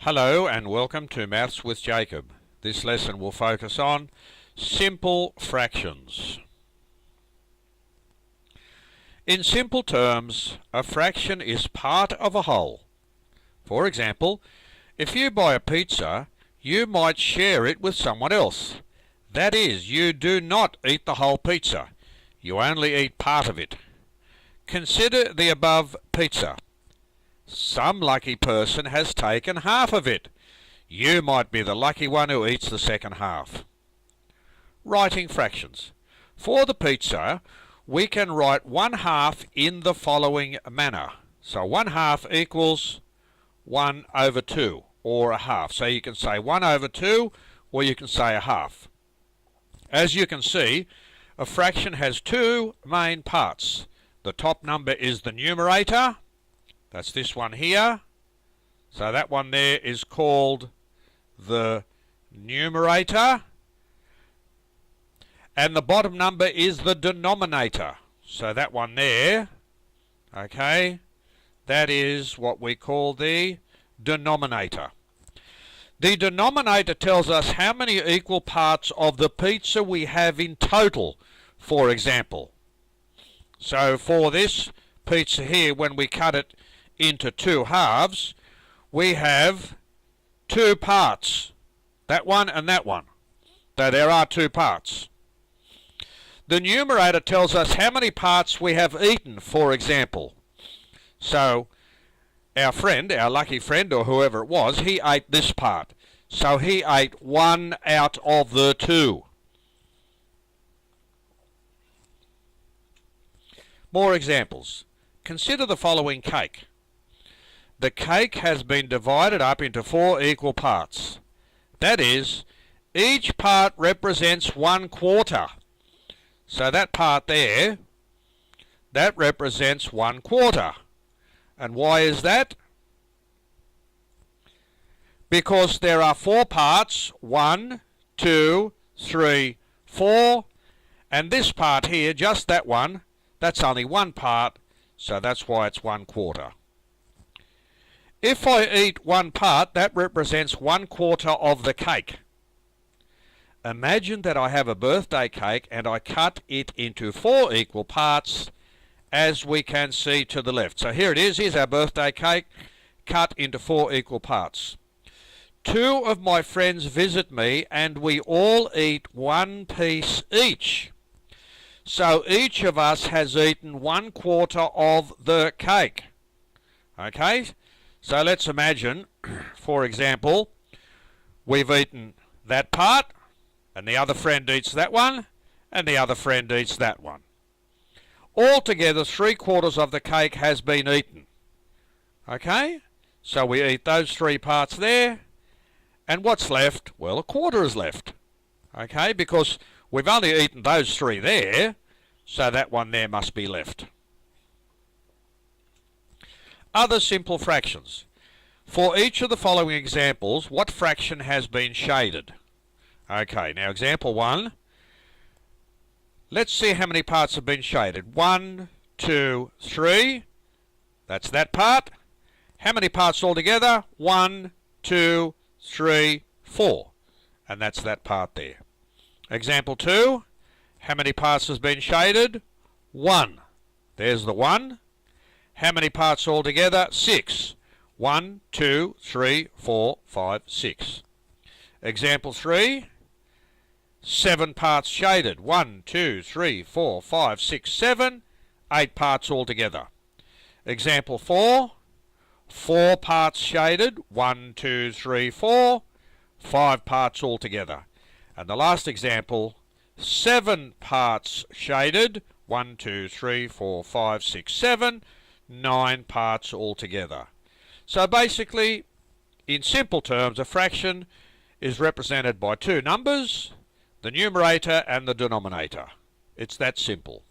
Hello and welcome to Maths with Jacob. This lesson will focus on simple fractions. In simple terms, a fraction is part of a whole. For example, if you buy a pizza, you might share it with someone else. That is, you do not eat the whole pizza. You only eat part of it. Consider the above pizza. Some lucky person has taken half of it. You might be the lucky one who eats the second half. Writing fractions. For the pizza, we can write 1/2 in the following manner. So 1/2 equals 1/2, or a half. So you can say 1/2, or you can say a half. As you can see, a fraction has two main parts. The top number is the numerator. That's this one here. So that one there is called the numerator. And the bottom number is the denominator. So that one there, okay, that is what we call the denominator. The denominator tells us how many equal parts of the pizza we have in total, for example. So for this pizza here, when we cut it into two halves, we have two parts, that one and that one. So there are two parts. The numerator tells us how many parts we have eaten, for example. So our friend, our lucky friend or whoever it was, he ate this part. So he ate 1 out of the 2. More examples. Consider the following cake. The cake has been divided up into 4 equal parts. That is, each part represents 1/4. So that part there, that represents 1/4. And why is that? Because there are 4 parts, 1, 2, 3, 4, and this part here, just that one, that's only one part, so that's why it's 1/4. If I eat one part, that represents 1/4 of the cake. Imagine that I have a birthday cake and I cut it into 4 equal parts, as we can see to the left. So here it is, here's our birthday cake, cut into 4 equal parts. 2 of my friends visit me and we all eat 1 piece each. So each of us has eaten 1/4 of the cake. Okay? So let's imagine, for example, we've eaten that part, and the other friend eats that one, and the other friend eats that one. Altogether, 3/4 of the cake has been eaten. Okay? So we eat those 3 parts there, and what's left? Well, 1/4 is left. Okay? Because we've only eaten those 3 there, so that one there must be left. Other simple fractions. For each of the following examples, what fraction has been shaded? Okay, now example 1. Let's see how many parts have been shaded. 1, 2, 3. That's that part. How many parts altogether? 1, 2, 3, 4. And that's that part there. Example 2. How many parts has been shaded? 1. There's the 1. How many parts altogether? 6. 1, 2, 3, 4, 5, 6. Example 3. 7 parts shaded. 1, 2, 3, 4, 5, 6, 7. 8 parts altogether. Example 4. 4 parts shaded. 1, 2, 3, 4. 5 parts altogether. And the last example, 7 parts shaded. 1, 2, 3, 4, 5, 6, 7. 9 parts altogether. So basically, in simple terms, a fraction is represented by 2 numbers, the numerator and the denominator. It's that simple.